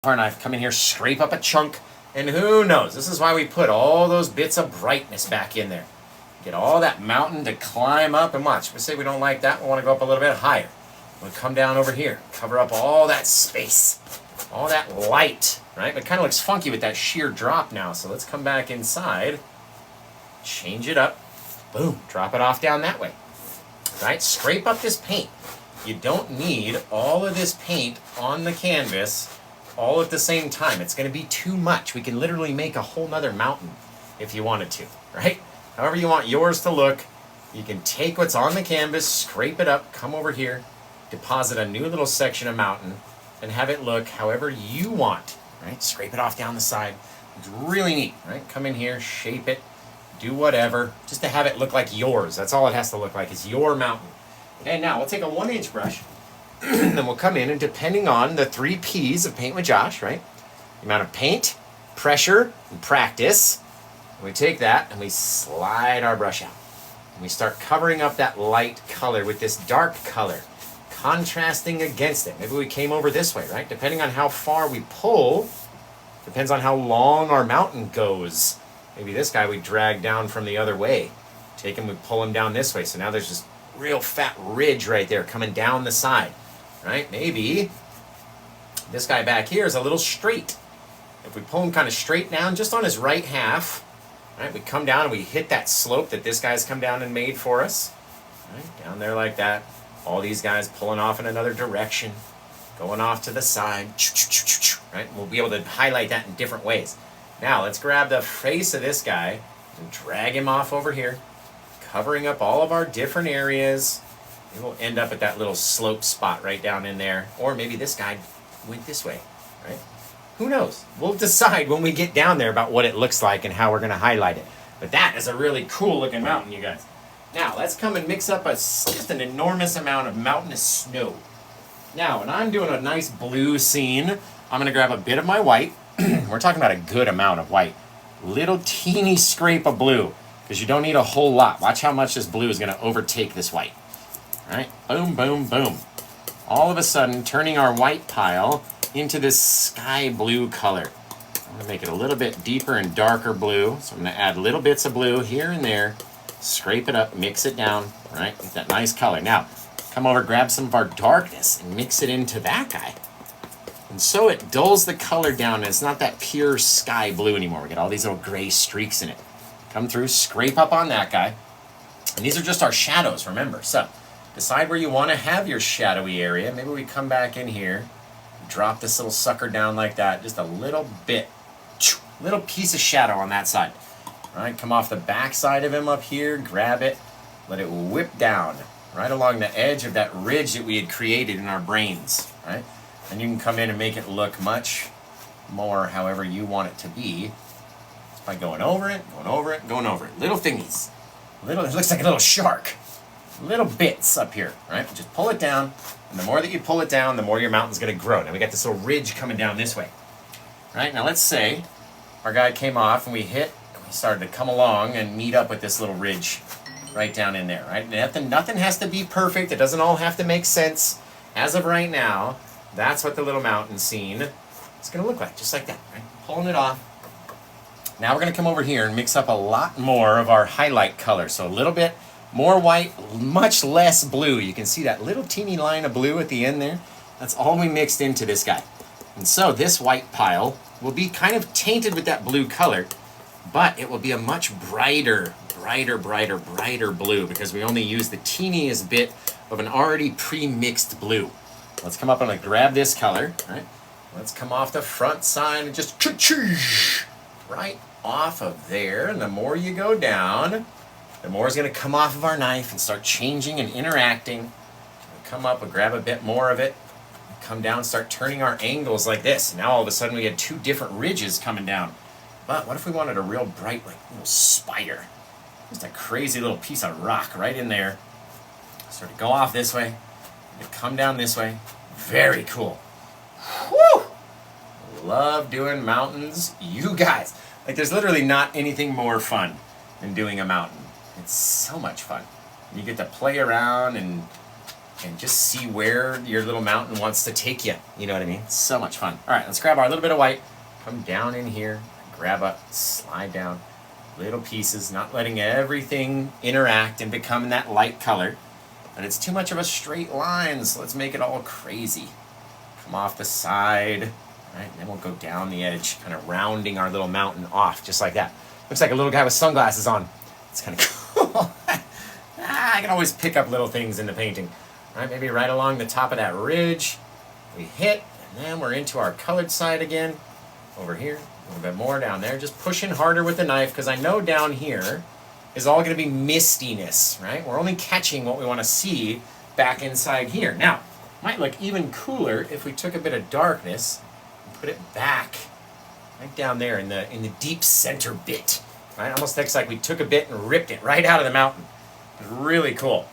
our knife, come in here, scrape up a chunk, and who knows? This is why we put all those bits of brightness back in there. Get all that mountain to climb up, and watch. We say we don't like that, we want to go up a little bit higher. We'll come down over here, cover up all that space, all that light, right? But it kind of looks funky with that sheer drop now, so let's come back inside, change it up, boom, drop it off down that way, right? Scrape up this paint. You don't need all of this paint on the canvas all at the same time. It's going to be too much. We can literally make a whole nother mountain if you wanted to, right? However you want yours to look, you can take what's on the canvas, scrape it up, come over here, deposit a new little section of mountain, and have it look however you want, right? Scrape it off down the side. It's really neat, right? Come in here, shape it, do whatever, just to have it look like yours. That's all it has to look like, is your mountain. And now we'll take a 1-inch brush, and then we'll come in, and depending on the 3 P's of Paint with Josh, right? The amount of paint, pressure, and practice. We take that and we slide our brush out. And we start covering up that light color with this dark color, contrasting against it. Maybe we came over this way, right? Depending on how far we pull, depends on how long our mountain goes. Maybe this guy we drag down from the other way. Take him, we pull him down this way. So now there's this real fat ridge right there coming down the side, right? Maybe this guy back here is a little straight. If we pull him kind of straight down just on his right half, right, we come down and we hit that slope that this guy's come down and made for us, right? Down there like that. All these guys pulling off in another direction, going off to the side, right? We'll be able to highlight that in different ways. Now let's grab the face of this guy and drag him off over here, covering up all of our different areas. And we'll end up at that little slope spot right down in there. Or maybe this guy went this way, right? Who knows? We'll decide when we get down there about what it looks like and how we're going to highlight it. But that is a really cool looking mountain, you guys. Now, let's come and mix up just an enormous amount of mountainous snow. Now, when I'm doing a nice blue scene, I'm going to grab a bit of my white. We're talking about a good amount of white. Little teeny scrape of blue, because you don't need a whole lot. Watch how much this blue is going to overtake this white. All right? Boom, boom, boom. All of a sudden, turning our white pile into this sky blue color. I'm going to make it a little bit deeper and darker blue. So I'm going to add little bits of blue here and there. Scrape it up, mix it down, right? Get that nice color. Now, come over, grab some of our darkness and mix it into that guy. And so it dulls the color down, and it's not that pure sky blue anymore. We get all these little gray streaks in it. Come through, scrape up on that guy. And these are just our shadows, remember. So, decide where you want to have your shadowy area. Maybe we come back in here, drop this little sucker down like that, just a little bit, little piece of shadow on that side. All right, come off the back side of him up here, grab it, let it whip down right along the edge of that ridge that we had created in our brains, right? And you can come in and make it look much more however you want it to be. It's by going over it, going over it, going over it. Little thingies. It looks like a little shark. Little bits up here, right? Just pull it down, and the more that you pull it down, the more your mountain's going to grow. Now we got this little ridge coming down this way. All right, now let's say our guy came off and we started to come along and meet up with this little ridge right down in there, right? Nothing has to be perfect. It doesn't all have to make sense. As of right now, that's what the little mountain scene is going to look like, just like that, right? Pulling it off. Now we're going to come over here and mix up a lot more of our highlight color. So a little bit more white, much less blue. You can see that little teeny line of blue at the end there. That's all we mixed into this guy. And so this white pile will be kind of tainted with that blue color, but it will be a much brighter blue because we only use the teeniest bit of an already pre-mixed blue. Let's come up and grab this color, right? Let's come off the front side and just right off of there. And the more you go down, the more is going to come off of our knife and start changing and interacting. Come up and grab a bit more of it. Come down, start turning our angles like this. Now all of a sudden we had 2 different ridges coming down. But what if we wanted a real bright, like little spider? Just a crazy little piece of rock right in there. Sort of go off this way, and come down this way. Very cool. Woo! Love doing mountains. You guys, like there's literally not anything more fun than doing a mountain. It's so much fun. You get to play around and and just see where your little mountain wants to take you. You know what I mean? So much fun. All right, let's grab our little bit of white, come down in here, grab up, slide down, little pieces, not letting everything interact and become that light color. But it's too much of a straight line, so let's make it all crazy. Come off the side, right? And then we'll go down the edge, kind of rounding our little mountain off, just like that. Looks like a little guy with sunglasses on. It's kind of cool. I can always pick up little things in the painting. All right, maybe right along the top of that ridge, we hit, and then we're into our colored side again. Over here, a little bit more down there. Just pushing harder with the knife, because I know down here is all going to be mistiness, right? We're only catching what we want to see back inside here. Now, might look even cooler if we took a bit of darkness and put it back, right down there in the deep center bit. Right? Almost looks like we took a bit and ripped it right out of the mountain. It's really cool.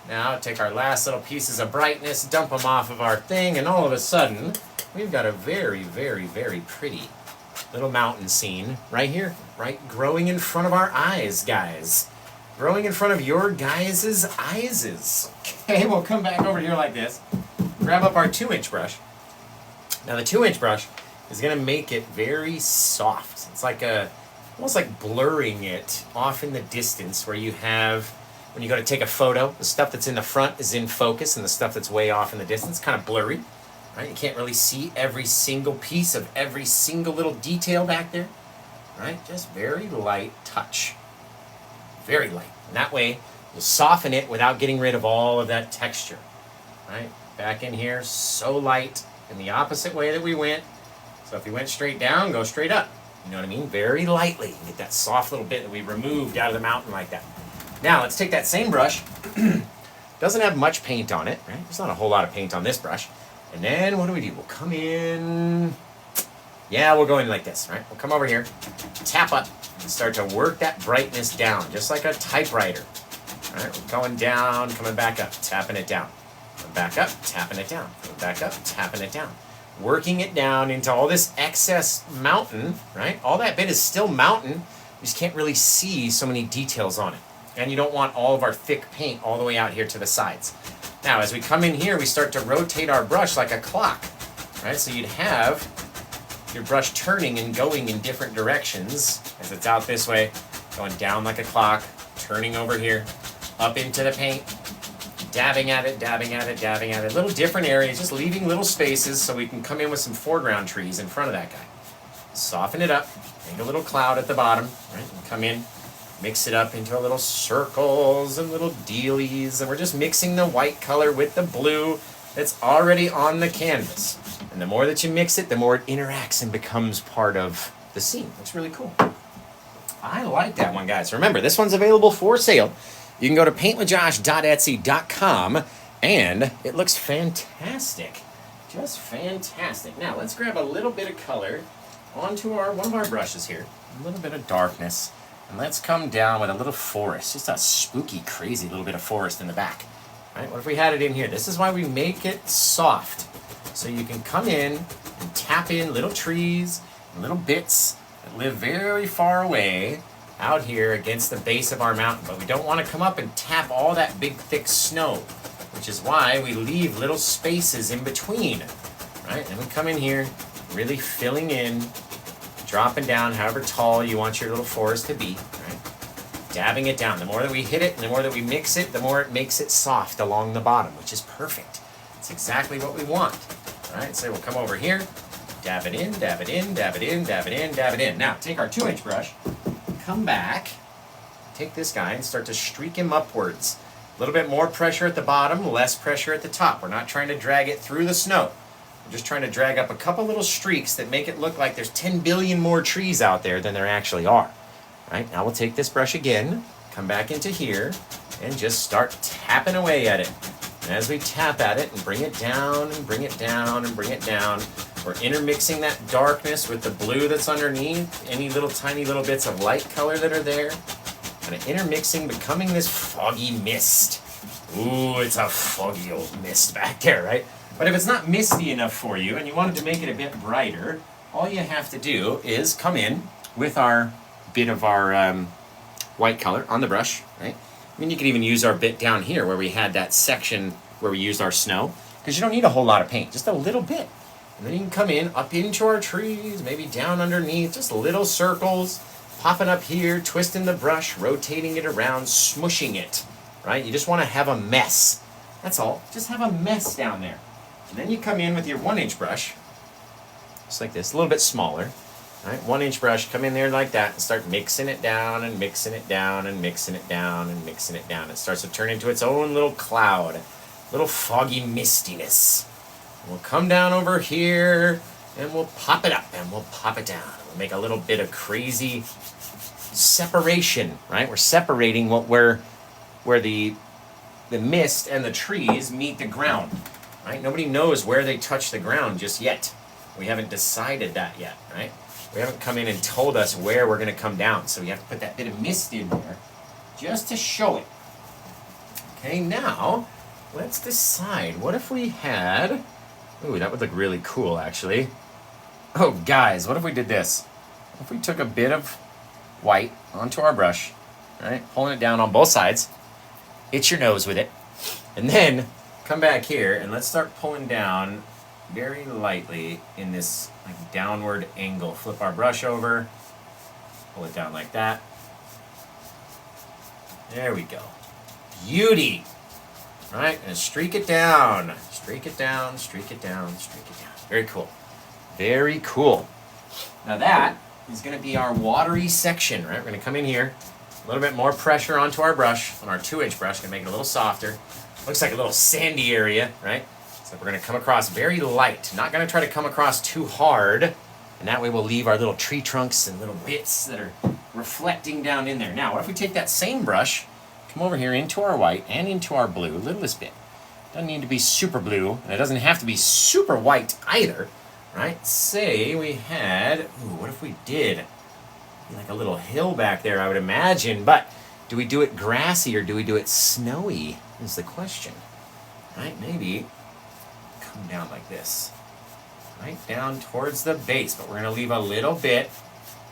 Now take our last little pieces of brightness, dump them off of our thing, and all of a sudden, we've got a very, very, very pretty little mountain scene right here, right? Growing in front of our eyes, guys. Growing in front of your guys' eyes. Okay, we'll come back over here like this. Grab up our 2-inch brush. Now the 2-inch brush is going to make it very soft. It's like almost like blurring it off in the distance, where you have, when you go to take a photo, the stuff that's in the front is in focus and the stuff that's way off in the distance, kind of blurry. Right? You can't really see every single piece of every single little detail back there. Right? Just very light touch. Very light. And that way, you'll soften it without getting rid of all of that texture. Right? Back in here, so light, in the opposite way that we went. So if you went straight down, go straight up. You know what I mean? Very lightly. Get that soft little bit that we removed out of the mountain like that. Now, let's take that same brush. Doesn't have much paint on it, right? There's not a whole lot of paint on this brush. And then what do? We'll come in. Yeah, we'll go in like this, right? We'll come over here, tap up, and start to work that brightness down, just like a typewriter. All right, we're going down, coming back up, tapping it down. Coming back up, tapping it down. Coming back up, tapping it down. Working it down into all this excess mountain, right? All that bit is still mountain. You just can't really see so many details on it. And you don't want all of our thick paint all the way out here to the sides. Now, as we come in here, we start to rotate our brush like a clock, right? So you'd have your brush turning and going in different directions. As it's out this way, going down like a clock, turning over here, up into the paint, dabbing at it, dabbing at it, dabbing at it. Little different areas, just leaving little spaces so we can come in with some foreground trees in front of that guy. Soften it up, make a little cloud at the bottom, right? And come in, mix it up into little circles and little dealies, and we're just mixing the white color with the blue that's already on the canvas. And the more that you mix it, the more it interacts and becomes part of the scene. It's really cool. I like that one, guys. Remember, this one's available for sale. You can go to paintwithjosh.etsy.com, and it looks fantastic. Just fantastic. Now, let's grab a little bit of color onto one of our brushes here. A little bit of darkness. And let's come down with a little forest. Just a spooky, crazy little bit of forest in the back. Right? What if we had it in here? This is why we make it soft. So you can come in and tap in little trees and little bits that live very far away out here against the base of our mountain. But we don't want to come up and tap all that big, thick snow, which is why we leave little spaces in between. Right? And we come in here, really filling in, dropping down however tall you want your little forest to be, right? Dabbing it down. The more that we hit it and the more that we mix it, the more it makes it soft along the bottom, which is perfect. It's exactly what we want, right? So we'll come over here, dab it in, dab it in, dab it in, dab it in, dab it in. Now, take our 2-inch brush, come back, take this guy and start to streak him upwards. A little bit more pressure at the bottom, less pressure at the top. We're not trying to drag it through the snow. We're just trying to drag up a couple little streaks that make it look like there's 10 billion more trees out there than there actually are. Right, now we'll take this brush again, come back into here, and just start tapping away at it. And as we tap at it and bring it down and bring it down and bring it down, we're intermixing that darkness with the blue that's underneath, any little tiny little bits of light color that are there, kind of intermixing, becoming this foggy mist. Ooh, it's a foggy old mist back there, right? But if it's not misty enough for you and you wanted to make it a bit brighter, all you have to do is come in with our bit of our white color on the brush, right? I mean, you could even use our bit down here where we had that section where we used our snow, because you don't need a whole lot of paint, just a little bit. And then you can come in, up into our trees, maybe down underneath, just little circles, popping up here, twisting the brush, rotating it around, smushing it, right? You just want to have a mess. That's all. Just have a mess down there. And then you come in with your 1-inch brush, just like this, a little bit smaller. Right, 1-inch brush, come in there like that and start mixing it down and mixing it down and mixing it down and mixing it down. It starts to turn into its own little cloud, little foggy mistiness. And we'll come down over here and we'll pop it up and we'll pop it down. We'll make a little bit of crazy separation, right? We're separating where the mist and the trees meet the ground, right? Nobody knows where they touch the ground just yet. We haven't decided that yet, right? We haven't come in and told us where we're going to come down, so we have to put that bit of mist in there just to show it. Okay, now let's decide. What if we had... Ooh, that would look really cool, actually. Oh, guys, what if we did this? What if we took a bit of white onto our brush, right? Pulling it down on both sides. Itch your nose with it. And then come back here and let's start pulling down very lightly in this like downward angle. Flip our brush over, pull it down like that. There we go. Beauty. All right, and streak it down. Streak it down, streak it down, streak it down. Very cool. Very cool. Now that is going to be our watery section, right? We're going to come in here, a little bit more pressure onto our brush, on our 2-inch brush, going to make it a little softer. Looks like a little sandy area, right? So we're going to come across very light, not going to try to come across too hard, and that way we'll leave our little tree trunks and little bits that are reflecting down in there. Now, what if we take that same brush, come over here into our white and into our blue, littlest bit. Doesn't need to be super blue, and it doesn't have to be super white either, right? Say we had, ooh, what if we did? Like a little hill back there, I would imagine, but do we do it grassy or do we do it snowy is the question, right? Maybe come down like this, right down towards the base, but we're going to leave a little bit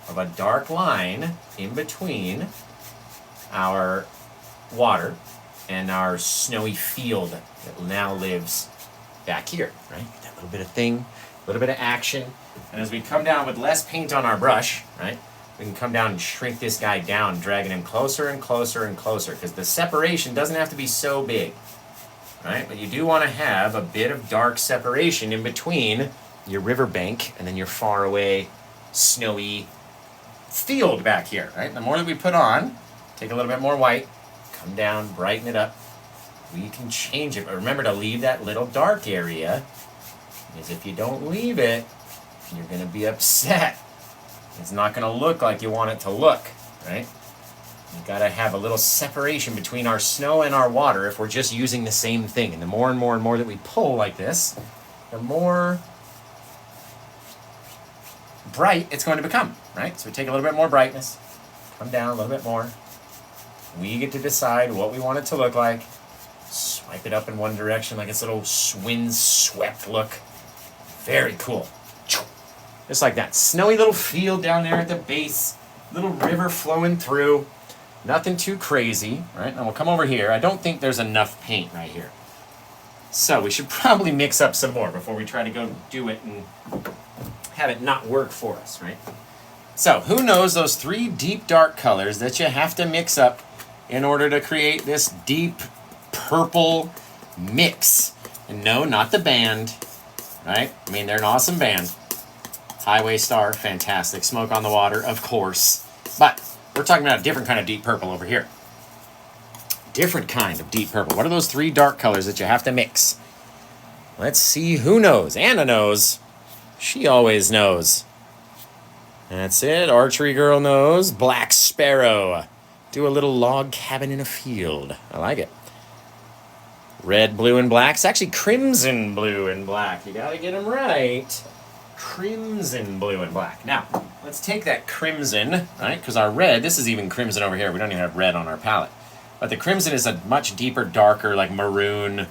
of a dark line in between our water and our snowy field that now lives back here, right? That little bit of thing, a little bit of action. And as we come down with less paint on our brush, right, we can come down and shrink this guy down, dragging him closer and closer and closer, because the separation doesn't have to be so big. Right? But you do want to have a bit of dark separation in between your riverbank and then your far away snowy field back here, right? The more that we put on, take a little bit more white, come down, brighten it up. We can change it, but remember to leave that little dark area, because if you don't leave it, you're going to be upset. It's not going to look like you want it to look, right? You've got to have a little separation between our snow and our water if we're just using the same thing. And the more and more and more that we pull like this, the more bright it's going to become, right? So we take a little bit more brightness, come down a little bit more. We get to decide what we want it to look like. Swipe it up in one direction like it's a little wind-swept look. Very cool. Just like that. Snowy little field down there at the base. Little river flowing through. Nothing too crazy, right? Now we'll come over here. I don't think there's enough paint right here. So we should probably mix up some more before we try to go do it and have it not work for us, right? So who knows those 3 deep dark colors that you have to mix up in order to create this deep purple mix? And no, not the band, right? I mean, they're an awesome band. Highway Star, fantastic. Smoke on the Water, of course. But we're talking about a different kind of deep purple over here. Different kind of deep purple. What are those 3 dark colors that you have to mix? Let's see who knows. Anna knows. She always knows. That's it. Archery girl knows. Black Sparrow. Do a little log cabin in a field. I like it. Red, blue, and black. It's actually crimson, blue, and black. You gotta get them right. Crimson, blue, and black. Now, let's take that crimson, right? Because our red, this is even crimson over here. We don't even have red on our palette. But the crimson is a much deeper, darker, like maroon,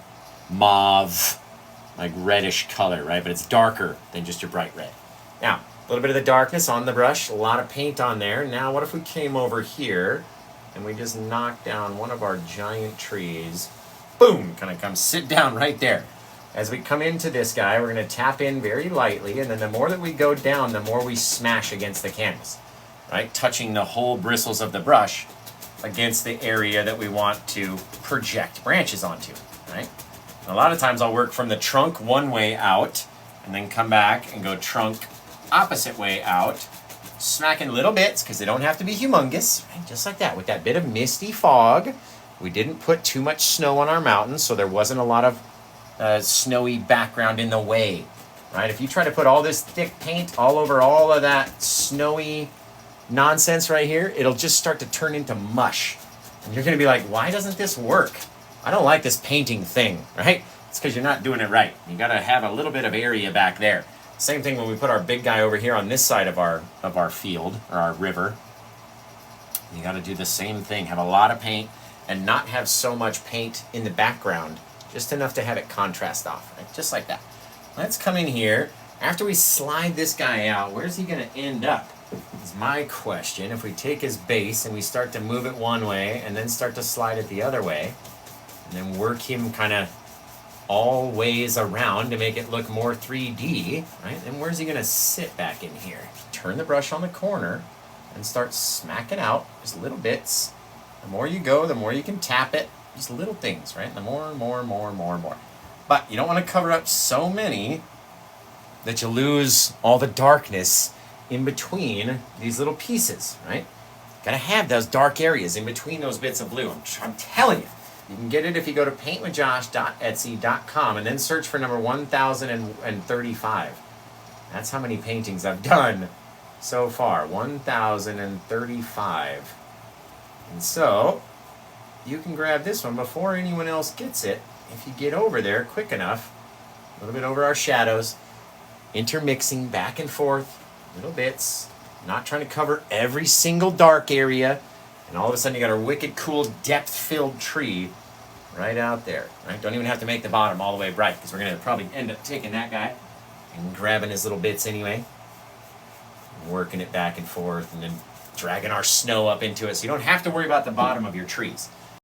mauve, like reddish color, right? But it's darker than just your bright red. Now, a little bit of the darkness on the brush, a lot of paint on there. Now, what if we came over here and we just knocked down one of our giant trees? boom, kind of come sit down right there. As we come into this guy, we're going to tap in very lightly, and then the more that we go down, the more we smash against the canvas, right? Touching the whole bristles of the brush against the area that we want to project branches onto, right? And a lot of times I'll work from the trunk one way out, and then come back and go trunk opposite way out, smacking little bits, because they don't have to be humongous, right? Just like that, with that bit of misty fog. We didn't put too much snow on our mountains, so there wasn't a lot of snowy background in the way, right? If you try to put all this thick paint all over all of that snowy nonsense right here, it'll just start to turn into mush. And you're going to be like, why doesn't this work? I don't like this painting thing, right? It's because you're not doing it right. You got to have a little bit of area back there. Same thing when we put our big guy over here on this side of our field, or our river. You got to do the same thing. Have a lot of paint and not have so much paint in the background, just enough to have it contrast off, right? Just like that. Let's come in here. After we slide this guy out, where's he going to end up? Is my question. If we take his base and we start to move it one way and then start to slide it the other way, and then work him kind of all ways around to make it look more 3D, right? Then where's he going to sit back in here? Turn the brush on the corner and start smacking out just little bits. The more you go, the more you can tap it. Just little things, right? The more and more and more and more and more. But you don't want to cover up so many that you lose all the darkness in between these little pieces, right? Got to have those dark areas in between those bits of blue. I'm telling you. You can get it if you go to paintwithjosh.etsy.com and then search for number 1035. That's how many paintings I've done so far. 1035. And so you can grab this one before anyone else gets it if you get over there quick enough. A little bit over our shadows, intermixing back and forth, little bits, not trying to cover every single dark area, and all of a sudden you got a wicked cool depth-filled tree right out there. Right? Don't even have to make the bottom all the way bright, because we're going to probably end up taking that guy and grabbing his little bits anyway, and working it back and forth, and then dragging our snow up into it, so you don't have to worry about the bottom of your trees.